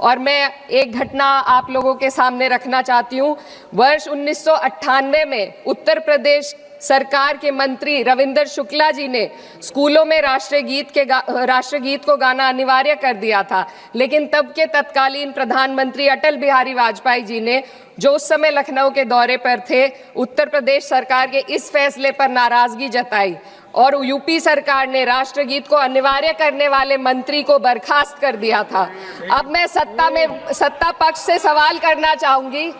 और मैं एक घटना आप लोगों के सामने रखना चाहती हूँ। वर्ष 1998 में उत्तर प्रदेश सरकार के मंत्री रविंदर शुक्ला जी ने स्कूलों में राष्ट्रगीत को गाना अनिवार्य कर दिया था, लेकिन तब के तत्कालीन प्रधानमंत्री अटल बिहारी वाजपेयी जी ने, जो उस समय लखनऊ के दौरे पर थे, उत्तर प्रदेश सरकार के इस फैसले पर नाराजगी जताई और यूपी सरकार ने राष्ट्रगीत को अनिवार्य करने वाले मंत्री को बर्खास्त कर दिया था। अब मैं सत्ता पक्ष से सवाल करना चाहूंगी,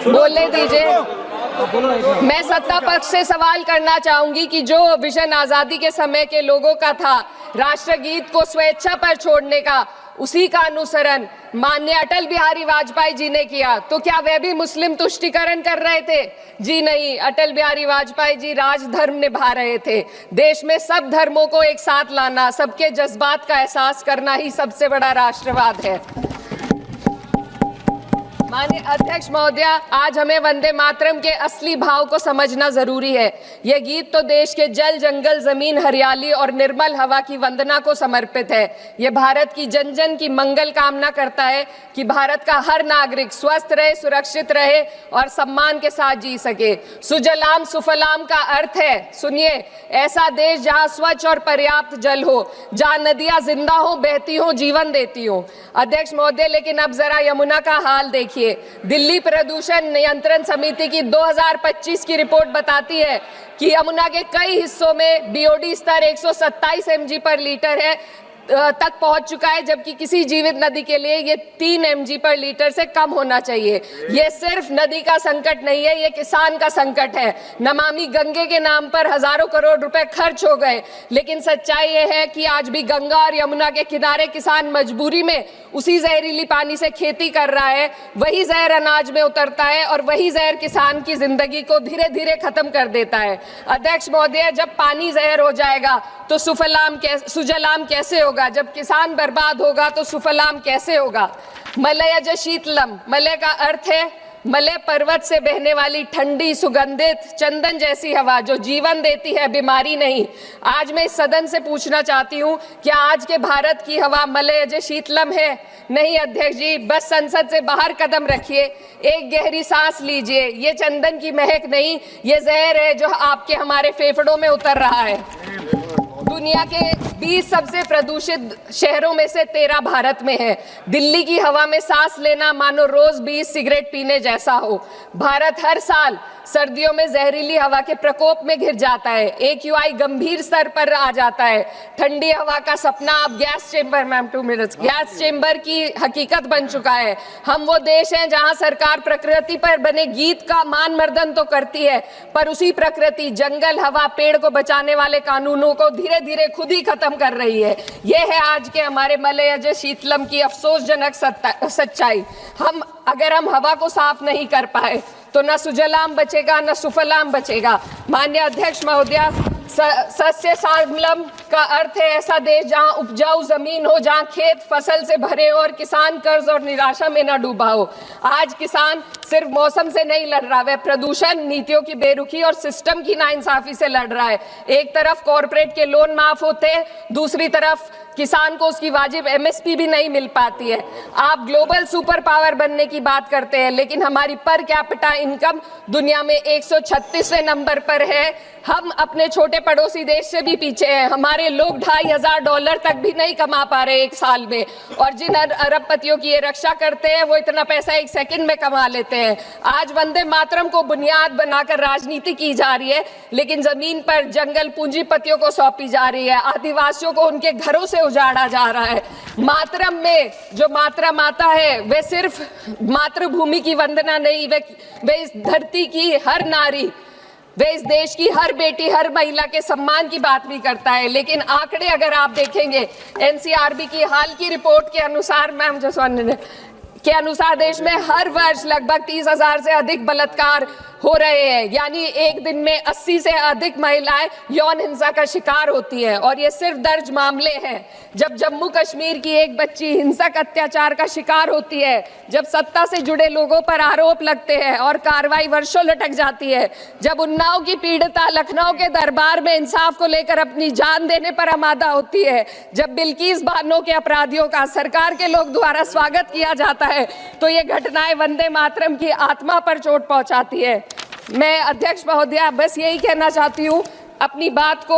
बोलने दीजिए। मैं सत्ता पक्ष से सवाल करना चाहूंगी कि जो विजन आजादी के समय के लोगों का था राष्ट्रगीत को स्वेच्छा पर छोड़ने का, उसी का अनुसरण माननीय अटल बिहारी वाजपेयी जी ने किया, तो क्या वे भी मुस्लिम तुष्टीकरण कर रहे थे? जी नहीं, अटल बिहारी वाजपेयी जी राजधर्म निभा रहे थे। देश में सब धर्मों को एक साथ लाना, सबके जज्बात का एहसास करना ही सबसे बड़ा राष्ट्रवाद है। माननीय अध्यक्ष महोदय, आज हमें वंदे मातरम के असली भाव को समझना जरूरी है। यह गीत तो देश के जल, जंगल, जमीन, हरियाली और निर्मल हवा की वंदना को समर्पित है। यह भारत की जन जन की मंगल कामना करता है कि भारत का हर नागरिक स्वस्थ रहे, सुरक्षित रहे और सम्मान के साथ जी सके। सुजलाम सुफलाम का अर्थ है, सुनिए, ऐसा देश जहां स्वच्छ और पर्याप्त जल हो, जहां नदियां जिंदा हो, बहती हो, जीवन देती हो। अध्यक्ष महोदय, लेकिन अब जरा यमुना का हाल देखिए। दिल्ली प्रदूषण नियंत्रण समिति की 2025 की रिपोर्ट बताती है कि यमुना के कई हिस्सों में बीओडी स्तर 127 mg पर लीटर है तक पहुंच चुका है, जबकि किसी जीवित नदी के लिए ये 3 mg पर लीटर से कम होना चाहिए। ये सिर्फ नदी का संकट नहीं है, ये किसान का संकट है। नमामि गंगे के नाम पर हजारों करोड़ रुपए खर्च हो गए, लेकिन सच्चाई ये है कि आज भी गंगा और यमुना के किनारे किसान मजबूरी में उसी जहरीली पानी से खेती कर रहा है। वही जहर अनाज में उतरता है और वही जहर किसान की जिंदगी को धीरे धीरे खत्म कर देता है। अध्यक्ष महोदय, जब पानी जहर हो जाएगा तो सुजलाम कैसे होगा? जब किसान बर्बाद होगा तो सुफलाम कैसे होगा? मलयज शीतलम, मलय का अर्थ है मलय पर्वत से बहने वाली ठंडी, सुगंधित, चंदन जैसी हवा जो जीवन देती है, बीमारी नहीं। आज मैं इस सदन से पूछना चाहती हूँ, क्या आज के भारत की हवा मलयज शीतलम है? नहीं अध्यक्ष जी, बस संसद से बाहर कदम रखिए, एक गहरी सांस लीजिए। ये चंदन की महक नहीं, ये जहर है जो आपके हमारे फेफड़ों में उतर रहा है। दुनिया के 20 सबसे प्रदूषित शहरों में से 13 भारत में है। दिल्ली की हवा में सांस लेना मानो रोज 20 सिगरेट पीने जैसा हो। भारत हर साल सर्दियों में जहरीली हवा के प्रकोप में घिर जाता है। AQI गंभीर स्तर पर आ जाता है। ठंडी हवा का सपना अब गैस चेंबर की हकीकत बन चुका है। हम वो देश हैं जहां सरकार प्रकृति पर बने गीत का मान मर्दन तो करती है, पर उसी प्रकृति, जंगल, हवा, पेड़ को बचाने वाले कानूनों को धीरे धीरे खुद ही खत्म कर रही है। ये है आज के हमारे मलयज शीतलम की अफसोसजनक सच्चाई। अगर हम हवा को साफ नहीं कर पाए तो न सुजलाम बचेगा, न सुफलाम बचेगा। माननीय अध्यक्ष महोदय, सस्य श्यामलम का अर्थ है ऐसा देश जहां उपजाऊ जमीन हो, जहां खेत फसल से भरे हो और किसान कर्ज और निराशा में न डूबा हो। आज किसान सिर्फ मौसम से नहीं लड़ रहा, वह प्रदूषण, नीतियों की बेरुखी और सिस्टम की नाइंसाफी से लड़ रहा है। एक तरफ कॉर्पोरेट के लोन माफ होते हैं, दूसरी तरफ किसान को उसकी वाजिब MSP भी नहीं मिल पाती है। आप ग्लोबल सुपर पावर बनने की बात करते हैं, लेकिन हमारी पर कैपिटा इनकम दुनिया में 136वें नंबर पर है। हम अपने छोटे पड़ोसी देश से भी पीछे हैं। हमारे लोग $2500 तक भी नहीं कमा पा रहे एक साल में, और जिन अरबपतियों की ये रक्षा करते हैं वो इतना पैसा एक सेकंड में कमा लेते हैं। आज वंदे मातरम को बुनियाद बनाकर राजनीति की जा रही है, लेकिन जमीन पर जंगल पूंजीपतियों को सौंपी जा रही है। आदिवासियों को उनके घरों से उजाड़ा जा रहा है। मातरम में जो मात्रा माता है वे सिर्फ मातृभूमि की वंदना नहीं, वे इस धरती की हर नारी, वे इस देश की हर बेटी, हर महिला के सम्मान की बात भी करता है। लेकिन आंकड़े अगर आप देखेंगे, NCRB की हाल की रिपोर्ट के अनुसार, देश में हर वर्ष लगभग 30,000 से अधिक बलात्कार हो रहे हैं, यानी एक दिन में 80 से अधिक महिलाएं यौन हिंसा का शिकार होती हैं। और ये सिर्फ दर्ज मामले हैं। जब जम्मू कश्मीर की एक बच्ची हिंसक अत्याचार का शिकार होती है, जब सत्ता से जुड़े लोगों पर आरोप लगते हैं और कार्रवाई वर्षों लटक जाती है, जब उन्नाव की पीड़िता लखनऊ के दरबार में इंसाफ को लेकर अपनी जान देने पर आमादा होती है, जब बिल्किस बानो के अपराधियों का सरकार के लोग द्वारा स्वागत किया जाता है, तो ये घटनाएं वंदे मातरम की आत्मा पर चोट पहुंचाती है। मैं अध्यक्ष महोदया बस यही कहना चाहती हूँ अपनी बात को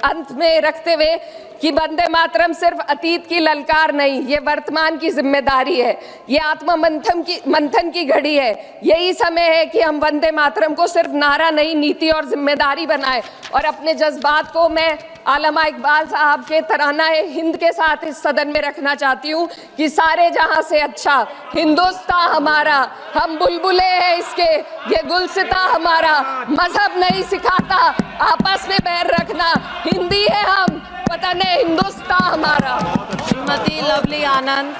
अंत में रखते हुए कि वंदे मातरम सिर्फ अतीत की ललकार नहीं, ये वर्तमान की जिम्मेदारी है। ये आत्म मंथन की घड़ी है। यही समय है कि हम वंदे मातरम को सिर्फ नारा नहीं, नीति और जिम्मेदारी बनाएं। और अपने जज्बात को मैं आलमा इकबाल साहब के तराना हिंद के साथ इस सदन में रखना चाहती हूँ कि सारे जहां से अच्छा हिंदुस्तान हमारा, हम बुलबुले हैं इसके, ये गुलसिता हमारा, मजहब नहीं सिखाता आपस में बैर रखना, हिंदी है हम, वतन है हिंदुस्तान हमारा। श्रीमती लवली आनंद।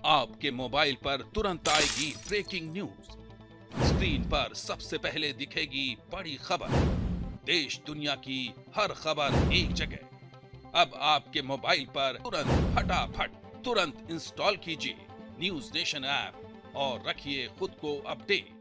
आपके मोबाइल पर तुरंत आएगी ब्रेकिंग न्यूज, स्क्रीन पर सबसे पहले दिखेगी बड़ी खबर, देश दुनिया की हर खबर एक जगह। अब आपके मोबाइल पर तुरंत इंस्टॉल कीजिए न्यूज नेशन ऐप और रखिए खुद को अपडेट।